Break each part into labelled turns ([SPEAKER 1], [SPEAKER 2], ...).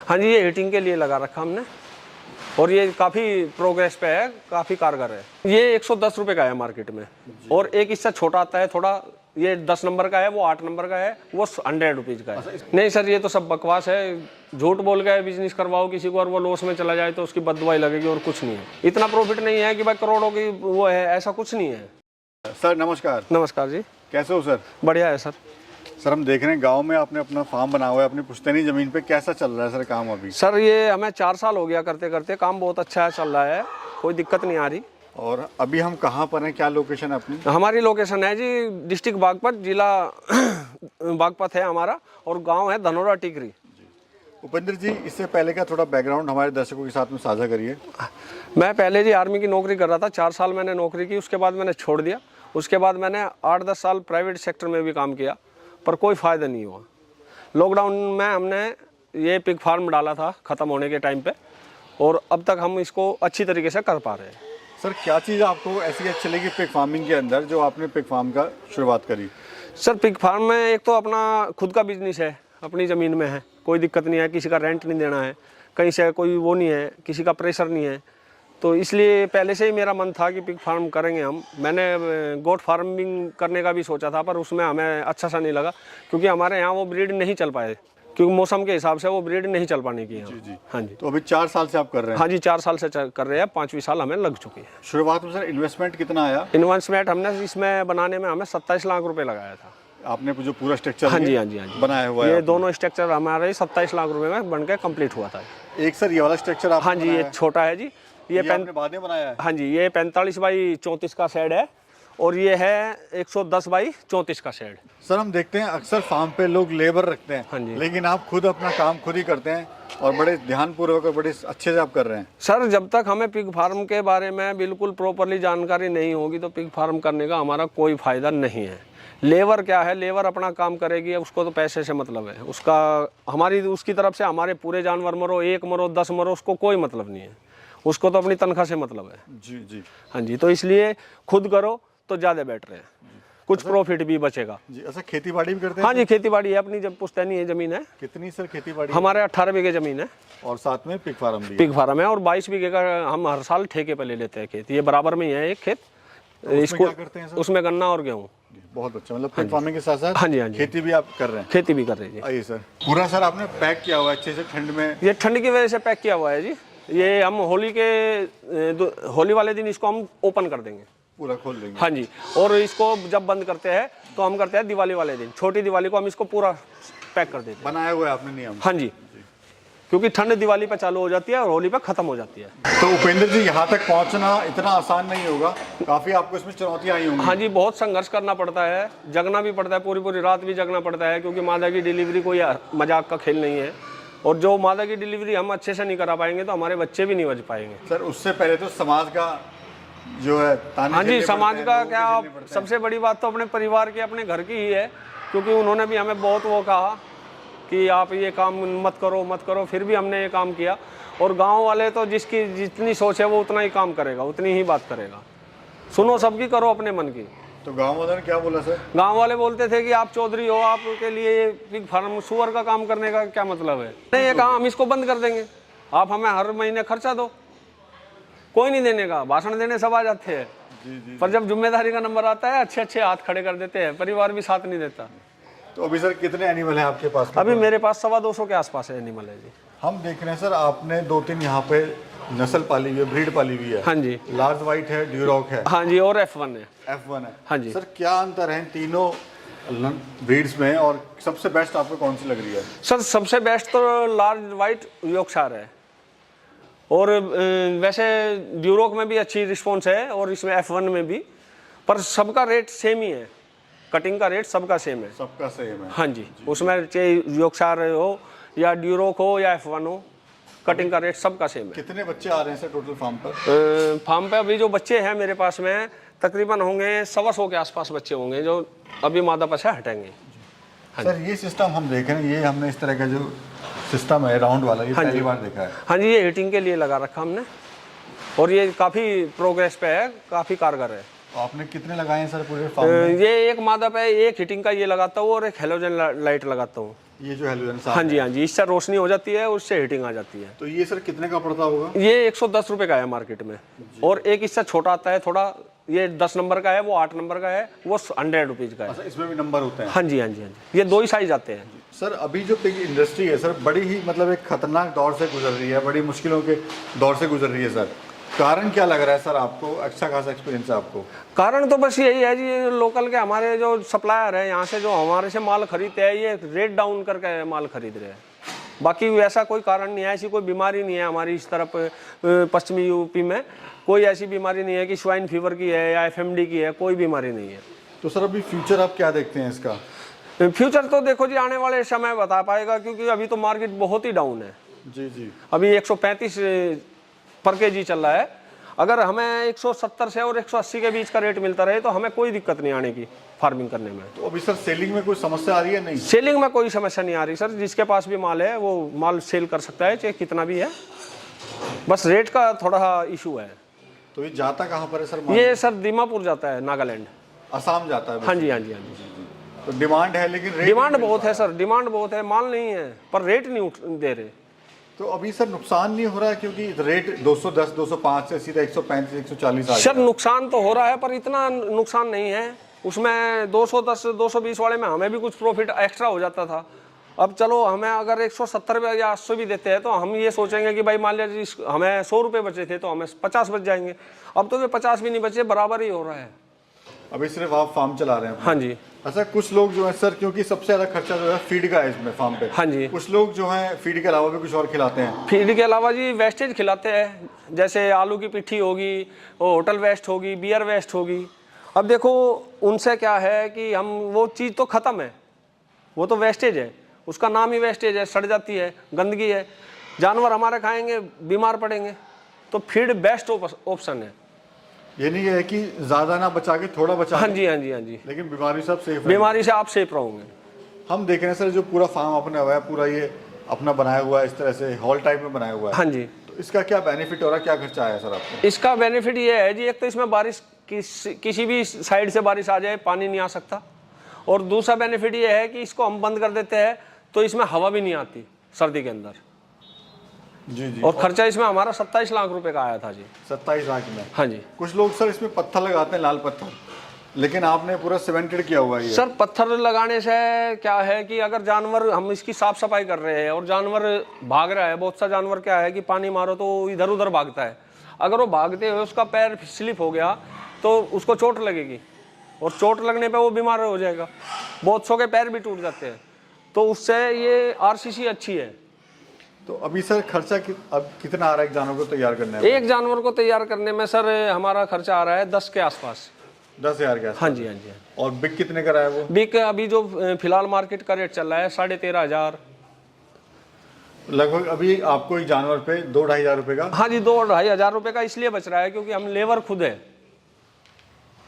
[SPEAKER 1] हाँ जी, ये हीटिंग के लिए लगा रखा हमने और ये काफ़ी प्रोग्रेस पे है, काफ़ी कारगर है। ये 110 रुपये का है मार्केट में और एक इससे छोटा आता है थोड़ा, ये 10 नंबर का है, वो 8 नंबर का है, वो 100 रुपीज़ का है। नहीं सर, ये तो सब बकवास है। झूठ बोल के बिजनेस करवाओ किसी को और वो लॉस में चला जाए तो उसकी बददुआई लगेगी और कुछ नहीं है। इतना प्रॉफिट नहीं है कि भाई करोड़ों की वो है, ऐसा कुछ नहीं है।
[SPEAKER 2] सर नमस्कार।
[SPEAKER 1] नमस्कार जी।
[SPEAKER 2] कैसे हो सर?
[SPEAKER 1] बढ़िया है सर।
[SPEAKER 2] सर हम देख रहे हैं गांव में आपने अपना फार्म बना हुआ है अपनी पुश्तैनी ज़मीन पे, कैसा चल रहा है सर काम अभी?
[SPEAKER 1] सर ये हमें 4 साल हो गया करते करते, काम बहुत अच्छा चल रहा है, कोई दिक्कत नहीं आ रही।
[SPEAKER 2] और अभी हम कहाँ पर हैं, क्या लोकेशन है अपनी?
[SPEAKER 1] हमारी लोकेशन है जी डिस्ट्रिक्ट बागपत, जिला बागपत है हमारा और गांव है धनोरा टिकरी।
[SPEAKER 2] उपेंद्र जी, इससे पहले का थोड़ा बैकग्राउंड हमारे दर्शकों के साथ में साझा करिए।
[SPEAKER 1] मैं पहले जी आर्मी की नौकरी कर रहा था, 4 साल मैंने नौकरी की, उसके बाद मैंने छोड़ दिया। उसके बाद मैंने 8-10 साल प्राइवेट सेक्टर में भी काम किया पर कोई फ़ायदा नहीं हुआ। लॉकडाउन में हमने ये पिग फार्म डाला था ख़त्म होने के टाइम पे और अब तक हम इसको अच्छी तरीके से कर पा रहे हैं।
[SPEAKER 2] सर क्या चीज़ आपको ऐसी अच्छी लगी पिग फार्मिंग के अंदर जो आपने पिग फार्म का शुरुआत करी?
[SPEAKER 1] सर पिग फार्म में एक तो अपना खुद का बिजनेस है, अपनी ज़मीन में है, कोई दिक्कत नहीं है, किसी का रेंट नहीं देना है, कहीं से कोई वो नहीं है, किसी का प्रेशर नहीं है। तो इसलिए पहले से ही मेरा मन था कि पिग फार्म करेंगे हम। मैंने गोट फार्मिंग करने का भी सोचा था पर उसमें हमें अच्छा सा नहीं लगा क्योंकि हमारे यहाँ वो ब्रीड नहीं चल पाए, क्योंकि मौसम के हिसाब से वो ब्रीड नहीं चल पाने की है।
[SPEAKER 2] जी।
[SPEAKER 1] हाँ जी।
[SPEAKER 2] तो अभी 4 साल से आप कर रहे हैं?
[SPEAKER 1] हाँ जी, 4 साल से कर रहे हैं, 5वीं साल हमें लग चुकी है।
[SPEAKER 2] शुरुआत में सर इन्वेस्टमेंट कितना आया?
[SPEAKER 1] इन्वेस्टमेंट हमने इसमें बनाने में हमें 27 लाख रुपए लगाया था।
[SPEAKER 2] आपने जो पूरा स्ट्रक्चर
[SPEAKER 1] हाँ जी हाँ जी हाँ जी
[SPEAKER 2] बनाया हुआ है,
[SPEAKER 1] ये दोनों स्ट्रक्चर हमारे 27 लाख रुपए में बन के कम्प्लीट हुआ था।
[SPEAKER 2] एक सर ये वाला स्ट्रक्चर आप?
[SPEAKER 1] हाँ जी, ये छोटा है जी, ये
[SPEAKER 2] आपने बाद में बनाया है?
[SPEAKER 1] हाँ जी, ये 45 बाई 34 का शेड है और ये है 110 बाई 34 का शेड।
[SPEAKER 2] सर हम देखते हैं अक्सर फार्म पे लोग लेबर रखते हैं,
[SPEAKER 1] हाँ जी।
[SPEAKER 2] लेकिन आप खुद अपना काम खुद ही करते हैं और बड़े ध्यानपूर्वक और बड़े अच्छे से आप कर रहे हैं।
[SPEAKER 1] सर जब तक हमें पिग फार्म के बारे में बिल्कुल प्रॉपरली जानकारी नहीं होगी तो पिग फार्म करने का हमारा कोई फ़ायदा नहीं है। लेबर क्या है, लेबर अपना काम करेगी, उसको तो पैसे से मतलब है, उसका हमारी उसकी तरफ से हमारे पूरे जानवर मरो, 1 मरो 10 मरो, उसको कोई मतलब नहीं है, उसको तो अपनी तनख्वाह से मतलब है।
[SPEAKER 2] जी जी।
[SPEAKER 1] हाँ जी, तो इसलिए खुद करो तो ज़्यादा बेटर है, कुछ प्रॉफिट भी बचेगा जी।
[SPEAKER 2] अच्छा, खेती बाड़ी भी करते हैं?
[SPEAKER 1] हाँ जी, खेती बाड़ी है, अपनी जब पुश्तैनी है ज़मीन है।
[SPEAKER 2] कितनी सर खेती बाड़ी?
[SPEAKER 1] हमारे 18 बीघे ज़मीन है
[SPEAKER 2] और साथ में पिग फार्म भी?
[SPEAKER 1] पिग फार्म है और 22 बीघे का हम हर साल ठेके पे ले लेते हैं खेत, ये बराबर में ही है एक खेत।
[SPEAKER 2] इसको क्या करते हैं सर?
[SPEAKER 1] उसमें गन्ना और गेहूँ।
[SPEAKER 2] बहुत अच्छा, मतलब पिग फार्मिंग के साथ साथ
[SPEAKER 1] हाँ जी हाँ जी
[SPEAKER 2] खेती भी आप कर रहे हैं?
[SPEAKER 1] खेती भी कर रहे हैं।
[SPEAKER 2] आइए सर, पूरा सर आपने पैक किया हुआ है अच्छे से ठंड में?
[SPEAKER 1] ये ठंड की वजह से पैक किया हुआ है जी। ये हम होली वाले दिन इसको हम ओपन कर देंगे,
[SPEAKER 2] पूरा खोल देंगे।
[SPEAKER 1] हाँ जी, और इसको जब बंद करते हैं तो हम करते हैं दिवाली वाले दिन, छोटी दिवाली को हम इसको पूरा पैक कर देते हैं।
[SPEAKER 2] बनाया हुआ है आपने नियम?
[SPEAKER 1] हाँ जी, क्योंकि ठंड दिवाली पे चालू हो जाती है और होली पे खत्म हो जाती है।
[SPEAKER 2] तो उपेंद्र जी, यहाँ तक पहुँचना इतना आसान नहीं होगा, काफ़ी आपको इसमें चुनौतियाँ आई होंगी?
[SPEAKER 1] हाँ जी, बहुत संघर्ष करना पड़ता है, जगना भी पड़ता है, पूरी रात भी जगना पड़ता है, क्योंकि मादा की डिलीवरी कोई मजाक का खेल नहीं है और जो मादा की डिलीवरी हम अच्छे से नहीं करा पाएंगे तो हमारे बच्चे भी नहीं बच पाएंगे।
[SPEAKER 2] सर उससे पहले तो समाज का जो है ताने
[SPEAKER 1] हाँ जी,
[SPEAKER 2] झेलने
[SPEAKER 1] समाज
[SPEAKER 2] पड़ते
[SPEAKER 1] का
[SPEAKER 2] हैं,
[SPEAKER 1] क्या,
[SPEAKER 2] लोगों के झेलने पड़ते हैं।
[SPEAKER 1] सबसे बड़ी बात तो अपने परिवार की, अपने घर की ही है, क्योंकि उन्होंने भी हमें बहुत वो कहा कि आप ये काम मत करो, फिर भी हमने ये काम किया। और गांव वाले तो जिसकी जितनी सोच है वो उतना ही काम करेगा, उतनी ही बात करेगा, सुनो सबकी, करो अपने मन की।
[SPEAKER 2] तो गांव वालों ने क्या बोला सर?
[SPEAKER 1] गांव वाले बोलते थे कि आप चौधरी हो, आपके लिए ये पिग फार्म सुअर का काम करने का क्या मतलब है? नहीं, ये काम हम इसको बंद कर देंगे, आप हमें हर महीने खर्चा दो। कोई नहीं देने का, भाषण देने सब आ जाते हैं, पर जब जिम्मेदारी का नंबर आता है अच्छे हाथ खड़े कर देते हैं, परिवार भी साथ नहीं देता।
[SPEAKER 2] तो अभी सर कितने एनिमल है आपके पास?
[SPEAKER 1] अभी मेरे पास 225 के आसपास है एनिमल है जी।
[SPEAKER 2] हम देख रहे हैं सर, आपने 2-3 यहाँ पे नस्ल पाली हुई है, ब्रीड पाली हुई है।
[SPEAKER 1] हाँ जी
[SPEAKER 2] लार्ज वाइट है, ड्यूरॉक है।
[SPEAKER 1] हाँ जी, और F1 है।
[SPEAKER 2] F1 है।
[SPEAKER 1] हाँ जी
[SPEAKER 2] सर क्या अंतर है इन तीनों ब्रीड्स में और सबसे बेस्ट आपको कौन सी लग रही है?
[SPEAKER 1] सर सबसे बेस्ट तो लार्ज वाइट यॉर्कशायर है और वैसे ड्यूरोक में भी अच्छी रिस्पॉन्स है और इसमें F1 में भी, पर सबका रेट सेम ही है, कटिंग का रेट सबका सेम है।
[SPEAKER 2] सबका सेम है?
[SPEAKER 1] हाँ जी, उसमें चाहे यॉर्कशायर हो या ड्यूरोक हो या F1 हो, कटिंग का रेट सबका सेम है।
[SPEAKER 2] कितने बच्चे आ रहे हैं सर टोटल फार्म पर?
[SPEAKER 1] फार्म पे अभी जो बच्चे हैं मेरे पास में तकरीबन होंगे 125 के आसपास बच्चे होंगे जो अभी मादा पछा हटेंगे।
[SPEAKER 2] सर ये सिस्टम हम देख रहे हैं, ये हमने इस तरह का जो सिस्टम है राउंड वाला, ये पहली बार देखा है।
[SPEAKER 1] हाँ जी, ये हीटिंग के लिए लगा रखा हमने और ये काफ़ी प्रोग्रेस पे है, काफ़ी कारगर है।
[SPEAKER 2] आपने कितने लगाए हैं सर पूरे फार्म में?
[SPEAKER 1] ये एक मादा पे एक हीटिंग का ये लगाता हूँ और एक हेलोजन लाइट लगाता हूँ।
[SPEAKER 2] ये जो हेलोजन
[SPEAKER 1] हाँ जी, हाँ जी, इससे रोशनी हो जाती है, उससे हीटिंग आ जाती है।
[SPEAKER 2] तो ये सर कितने का पड़ता होगा?
[SPEAKER 1] ये 110 रुपए का है मार्केट में। और एक इससे छोटा आता है थोड़ा, ये 10 नंबर का है, वो 8 नंबर का है, वो 100 रुपीज का है।
[SPEAKER 2] अच्छा, इसमें भी नंबर होते हैं?
[SPEAKER 1] हाँ जी, हाँ जी, हाँ जी, ये 2 ही साइज आते हैं।
[SPEAKER 2] सर अभी जो पिग इंडस्ट्री है सर, बड़ी ही मतलब एक खतरनाक दौर से गुजर रही है, बड़ी मुश्किलों के दौर से गुजर रही है सर। कारण क्या लग रहा है सर आपको? अच्छा खासा एक्सपीरियंस है आपको।
[SPEAKER 1] कारण तो बस यही है जी, लोकल के हमारे जो सप्लायर है यहाँ से, जो हमारे से माल खरीदते हैं, ये रेट डाउन करके माल खरीद रहे हैं। बाकी वैसा कोई कारण नहीं है, ऐसी कोई बीमारी नहीं है हमारी इस तरफ पश्चिमी यूपी में। कोई ऐसी बीमारी नहीं है कि स्वाइन फीवर की है या FMD की है, कोई बीमारी नहीं है।
[SPEAKER 2] तो सर अभी फ्यूचर आप क्या देखते हैं इसका?
[SPEAKER 1] फ्यूचर तो देखो जी, आने वाले समय बता पाएगा, क्योंकि अभी तो मार्केट बहुत ही डाउन है।
[SPEAKER 2] जी जी।
[SPEAKER 1] अभी 135 पर केजी चल रहा है। अगर हमें 170 से और 180 के बीच का रेट मिलता रहे तो हमें कोई दिक्कत नहीं आने की फार्मिंग करने में।
[SPEAKER 2] तो अभी सर सेलिंग में कोई समस्या आ रही है? नहीं,
[SPEAKER 1] सेलिंग में कोई समस्या नहीं आ रही सर। जिसके पास भी माल है वो माल सेल कर सकता है, चाहे कितना भी है। बस रेट का थोड़ा इशू है।
[SPEAKER 2] तो ये जाता कहाँ पर है सर?
[SPEAKER 1] ये सर दीमापुर जाता है, नागालैंड,
[SPEAKER 2] असम जाता है?
[SPEAKER 1] हाँ जी, हाँ जी, हाँ जी।
[SPEAKER 2] तो डिमांड है, लेकिन रेट
[SPEAKER 1] डिमांड बहुत है सर, डिमांड बहुत है, माल नहीं है पर रेट नहीं दे रहे।
[SPEAKER 2] तो अभी सर नुकसान नहीं हो रहा है? क्योंकि रेट 210 205 से सीधा 135 140 आ
[SPEAKER 1] सर
[SPEAKER 2] गया।
[SPEAKER 1] नुकसान तो हो रहा है, पर इतना नुकसान नहीं है। उसमें 210 220 वाले में हमें भी कुछ प्रॉफिट एक्स्ट्रा हो जाता था। अब चलो, हमें अगर 170 या 800 भी देते हैं तो हम ये सोचेंगे कि भाई मान लीजिए हमें 100 रुपये बचे थे तो हमें 50 बच जाएंगे। अब तो वे 50 भी नहीं बचे, बराबर ही हो रहा है।
[SPEAKER 2] अभी सिर्फ आप फार्म चला रहे हैं?
[SPEAKER 1] हाँ जी।
[SPEAKER 2] अच्छा, कुछ लोग जो है सर, क्योंकि सबसे ज्यादा खर्चा जो है फीड का है इसमें फार्म पे।
[SPEAKER 1] हाँ जी।
[SPEAKER 2] कुछ लोग जो है फीड के अलावा भी कुछ और खिलाते हैं?
[SPEAKER 1] फीड के अलावा जी वेस्टेज खिलाते हैं, जैसे आलू की पिट्ठी होगी, वो होटल वेस्ट होगी, बियर वेस्ट होगी। अब देखो, उनसे क्या है कि हम वो चीज़ तो ख़त्म है, वो तो वेस्टेज है, उसका नाम ही वेस्टेज है, सड़ जाती है, गंदगी है, जानवर हमारे खाएंगे, बीमार पड़ेंगे। तो फीड बेस्ट ऑप्शन है।
[SPEAKER 2] ये नहीं है कि ज्यादा ना बचा के थोड़ा बचा।
[SPEAKER 1] हाँ जी, हाँ जी, हाँ जी,
[SPEAKER 2] लेकिन बीमारी से आप सेफ है।
[SPEAKER 1] बीमारी से आप सेफ रहोगे।
[SPEAKER 2] हम देख रहे हैं सर, जो पूरा फार्म अपने हुआ है, पूरा ये अपना बनाया हुआ है, इस तरह से हॉल टाइप में बनाया हुआ है।
[SPEAKER 1] हाँ जी।
[SPEAKER 2] तो इसका क्या बेनिफिट हो रहा है, क्या खर्चा आया सर आपको?
[SPEAKER 1] इसका बेनिफिट ये है जी, एक तो इसमें बारिश किसी भी साइड से बारिश आ जाए, पानी नहीं आ सकता। और दूसरा बेनिफिट ये है कि इसको हम बंद कर देते हैं तो इसमें हवा भी नहीं आती सर्दी के अंदर।
[SPEAKER 2] जी जी।
[SPEAKER 1] और खर्चा इसमें हमारा 27 लाख रुपए का आया था जी।
[SPEAKER 2] 27 लाख में?
[SPEAKER 1] हाँ जी।
[SPEAKER 2] कुछ लोग सर इसमें पत्थर लगाते हैं, लाल पत्थर, लेकिन आपने पूरा सीमेंटेड किया हुआ है।
[SPEAKER 1] सर पत्थर लगाने से क्या है कि अगर जानवर, हम इसकी साफ सफाई कर रहे हैं और जानवर भाग रहा है, बहुत सा जानवर क्या है कि पानी मारो तो इधर उधर भागता है। अगर वो भागते हुए उसका पैर स्लिप हो गया तो उसको चोट लगेगी, और चोट लगने पे वो बीमार हो जाएगा। बहुत सौ के पैर भी टूट जाते हैं। तो उससे ये RCC अच्छी है।
[SPEAKER 2] तो अभी सर खर्चा अब कितना आ रहा है एक जानवर को तैयार करने में?
[SPEAKER 1] एक जानवर को तैयार करने में सर हमारा खर्चा आ रहा है 10 के आसपास।
[SPEAKER 2] 10,000 के आसपास?
[SPEAKER 1] हाँ जी, हाँ जी।
[SPEAKER 2] और बिग कितने का रहा है वो?
[SPEAKER 1] बिग अभी जो फिलहाल मार्केट का रेट चल रहा है 13,500
[SPEAKER 2] लगभग। अभी आपको एक जानवर पे 2-2,500 रुपए का?
[SPEAKER 1] हाँ जी, 2-2,500 रुपये का इसलिए बच रहा है क्योंकि हम लेबर खुद है।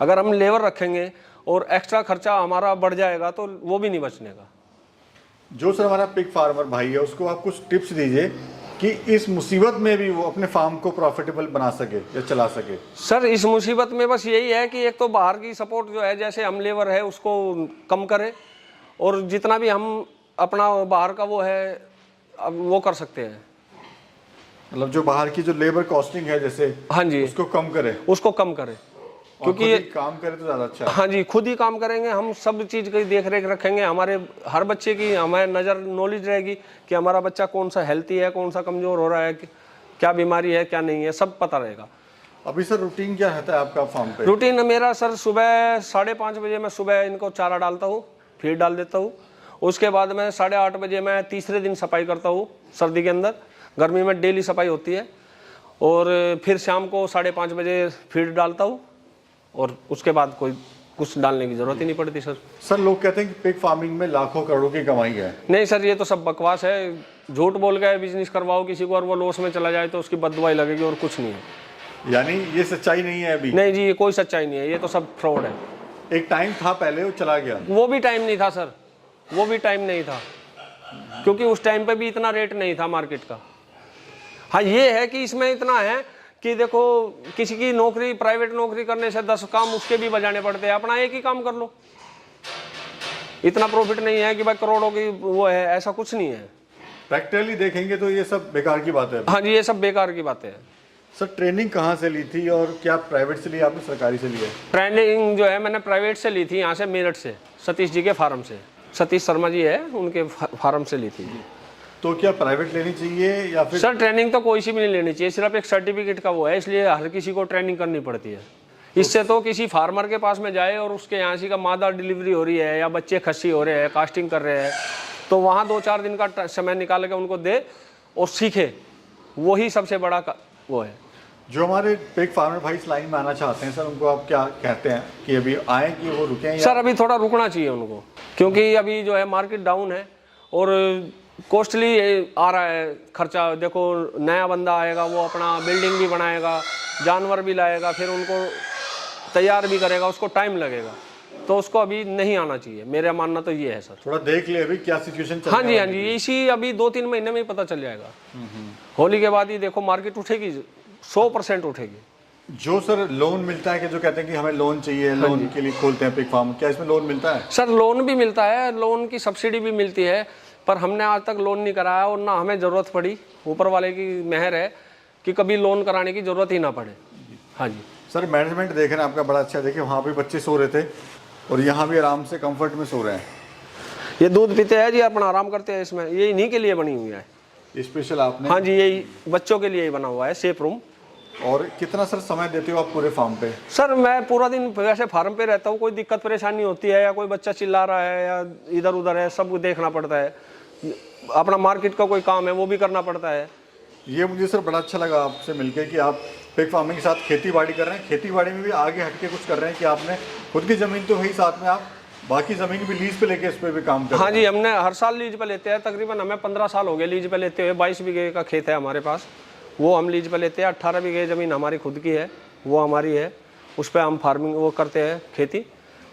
[SPEAKER 1] अगर हम लेबर रखेंगे और एक्स्ट्रा खर्चा हमारा बढ़ जाएगा तो वो भी नहीं बचने का।
[SPEAKER 2] जो सर हमारा पिग फार्मर भाई है, उसको आप कुछ टिप्स दीजिए कि इस मुसीबत में भी वो अपने फार्म को प्रॉफिटेबल बना सके या चला सके।
[SPEAKER 1] सर इस मुसीबत में बस यही है कि एक तो बाहर की सपोर्ट जो है, जैसे हम लेबर है उसको कम करें, और जितना भी हम अपना बाहर का वो है अब वो कर सकते हैं।
[SPEAKER 2] मतलब जो बाहर की जो लेबर कॉस्टिंग है जैसे,
[SPEAKER 1] हाँ जी,
[SPEAKER 2] उसको कम करें।
[SPEAKER 1] उसको कम करें, क्योंकि
[SPEAKER 2] ये काम करे तो ज्यादा अच्छा है।
[SPEAKER 1] हाँ जी, खुद ही काम करेंगे हम, सब चीज़ की देख रेख रखेंगे। हमारे हर बच्चे की हमें नॉलेज रहेगी कि हमारा बच्चा कौन सा हेल्थी है, कौन सा कमज़ोर हो रहा है, क्या बीमारी है, क्या नहीं है, सब पता रहेगा।
[SPEAKER 2] अभी सर रूटीन क्या रहता है आपका फार्म पे?
[SPEAKER 1] रूटीन मेरा सर सुबह 5:30 बजे मैं सुबह इनको चारा डालता हूँ, फीड डाल देता हूँ। उसके बाद में 8:30 बजे मैं तीसरे दिन सफाई करता हूँ सर्दी के अंदर। गर्मी में डेली सफाई होती है। और फिर शाम को 5:30 बजे फीड डालता हूँ, और उसके बाद कोई कुछ डालने की जरूरत ही नहीं पड़ती सर।
[SPEAKER 2] सर लोग कहते हैं कि पिग फार्मिंग में लाखों करोड़ों की कमाई है।
[SPEAKER 1] नहीं सर, ये तो सब बकवास है। झूठ बोल के बिजनेस करवाओ किसी को और वो लॉस में चला जाए तो उसकी बददुआई लगेगी और कुछ नहीं है।
[SPEAKER 2] यानी ये सच्चाई नहीं है अभी?
[SPEAKER 1] नहीं जी, ये कोई सच्चाई नहीं है, ये तो सब फ्रॉड है।
[SPEAKER 2] एक टाइम था पहले, वो चला गया।
[SPEAKER 1] वो भी टाइम नहीं था सर, वो भी टाइम नहीं था, क्योंकि उस टाइम पे भी इतना रेट नहीं था मार्केट का। हाँ ये है कि इसमें इतना है कि देखो किसी की नौकरी, प्राइवेट नौकरी करने से 10 काम उसके भी बजाने पड़ते हैं, अपना एक ही काम कर लो। इतना प्रॉफिट नहीं है कि भाई करोड़ों की वो है, ऐसा कुछ नहीं है।
[SPEAKER 2] प्रैक्टिकली देखेंगे तो ये सब बेकार की बात है।
[SPEAKER 1] हाँ जी, ये सब बेकार की बातें हैं।
[SPEAKER 2] सर ट्रेनिंग कहाँ से ली थी और क्या प्राइवेट से ली आपने, सरकारी से ली है?
[SPEAKER 1] ट्रेनिंग जो है मैंने प्राइवेट से ली थी, यहाँ से मेरठ से, सतीश जी के फार्म से। सतीश शर्मा जी है, उनके फार्म से ली थी।
[SPEAKER 2] तो क्या प्राइवेट लेनी चाहिए या फिर?
[SPEAKER 1] सर ट्रेनिंग तो कोई सी भी नहीं लेनी चाहिए, सिर्फ एक सर्टिफिकेट का वो है, इसलिए हर किसी को ट्रेनिंग करनी पड़ती है। इससे तो किसी फार्मर के पास में जाए और उसके यहाँ से का मादा डिलीवरी हो रही है या बच्चे खस्सी हो रहे हैं, कास्टिंग कर रहे हैं, तो वहाँ 2-4 दिन का समय निकाल के उनको दे और सीखे, वही सबसे बड़ा वो है।
[SPEAKER 2] जो हमारे पिग फार्मर भाई इस लाइन में आना चाहते हैं सर, उनको आप क्या कहते हैं कि अभी आए कि वो रुकें?
[SPEAKER 1] सर अभी थोड़ा रुकना चाहिए उनको, क्योंकि अभी जो है मार्केट डाउन है और कॉस्टली आ रहा है खर्चा। देखो नया बंदा आएगा, वो अपना बिल्डिंग भी बनाएगा, जानवर भी लाएगा, फिर उनको तैयार भी करेगा, उसको टाइम लगेगा, तो उसको अभी नहीं आना चाहिए। मेरा मानना तो ये है सर।
[SPEAKER 2] थोड़ा देख ले अभी क्या सिचुएशन चल
[SPEAKER 1] हाँ
[SPEAKER 2] रहा
[SPEAKER 1] जी,
[SPEAKER 2] है।
[SPEAKER 1] हाँ जी, इसी अभी 2-3 महीने में ही पता चल जाएगा। होली के बाद ही देखो मार्केट उठेगी, 100% उठेगी।
[SPEAKER 2] जो सर लोन मिलता है कि जो कहते हैं कि हमें लोन चाहिए, लोन के लिए खोलते हैं पिग फार्म, क्या इसमें लोन मिलता है?
[SPEAKER 1] सर लोन भी मिलता है, लोन की सब्सिडी भी मिलती है, पर हमने आज तक लोन नहीं कराया और ना हमें ज़रूरत पड़ी। ऊपर वाले की मेहर है कि कभी लोन कराने की ज़रूरत ही ना पड़े। हाँ जी
[SPEAKER 2] सर मैनेजमेंट देख रहे हैं आपका बड़ा अच्छा। देखिए वहाँ भी बच्चे सो रहे थे और यहाँ भी आराम से कंफर्ट में सो रहे हैं।
[SPEAKER 1] ये दूध पीते हैं जी, अपना आराम करते हैं इसमें। ये इन्हीं के लिए बनी हुई है
[SPEAKER 2] स्पेशल आपने?
[SPEAKER 1] हाँ जी, यही बच्चों के लिए ही बना हुआ है सेफ रूम।
[SPEAKER 2] और कितना सर समय देते हो आप पूरे फार्म पे?
[SPEAKER 1] सर मैं पूरा दिन वैसे फार्म पे रहता हूँ, कोई दिक्कत परेशानी होती है या कोई बच्चा चिल्ला रहा है या इधर उधर है, सब देखना पड़ता है। अपना मार्केट का कोई काम है वो भी करना पड़ता है।
[SPEAKER 2] ये मुझे सर बड़ा अच्छा लगा आपसे मिलकर कि आप पिग फार्मिंग के साथ खेती बाड़ी कर रहे हैं, खेती बाड़ी में भी आगे हटके कुछ कर रहे हैं कि आपने खुद की ज़मीन तो है ही, साथ में आप बाकी ज़मीन भी लीज पे लेके इस पर भी काम कर रहे हैं।
[SPEAKER 1] हाँ जी, हमने हर साल लीज पे लेते हैं, तकरीबन हमें 15 साल हो गए लीज पे लेते हुए। 22 बीघे का खेत है हमारे पास, वो हम लीज पे लेते हैं। 18 बीघे ज़मीन हमारी खुद की है, वो हमारी है, उस पर हम फार्मिंग वो करते हैं खेती।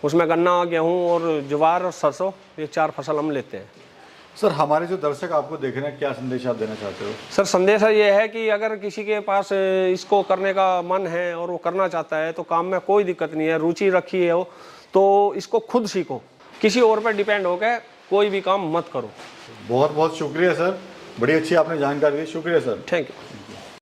[SPEAKER 1] उसमें गन्ना, गेहूँ और ज्वार और सरसों, ये 4 फसल हम लेते हैं।
[SPEAKER 2] सर हमारे जो दर्शक आपको देख रहे हैं, क्या संदेश आप देना चाहते हो?
[SPEAKER 1] सर संदेश ये है कि अगर किसी के पास इसको करने का मन है और वो करना चाहता है तो काम में कोई दिक्कत नहीं है, रुचि रखी है हो तो इसको खुद सीखो, किसी और पर डिपेंड होकर कोई भी काम मत करो।
[SPEAKER 2] बहुत बहुत शुक्रिया सर, बड़ी अच्छी आपने जानकारी दी, शुक्रिया सर।
[SPEAKER 1] Thank you.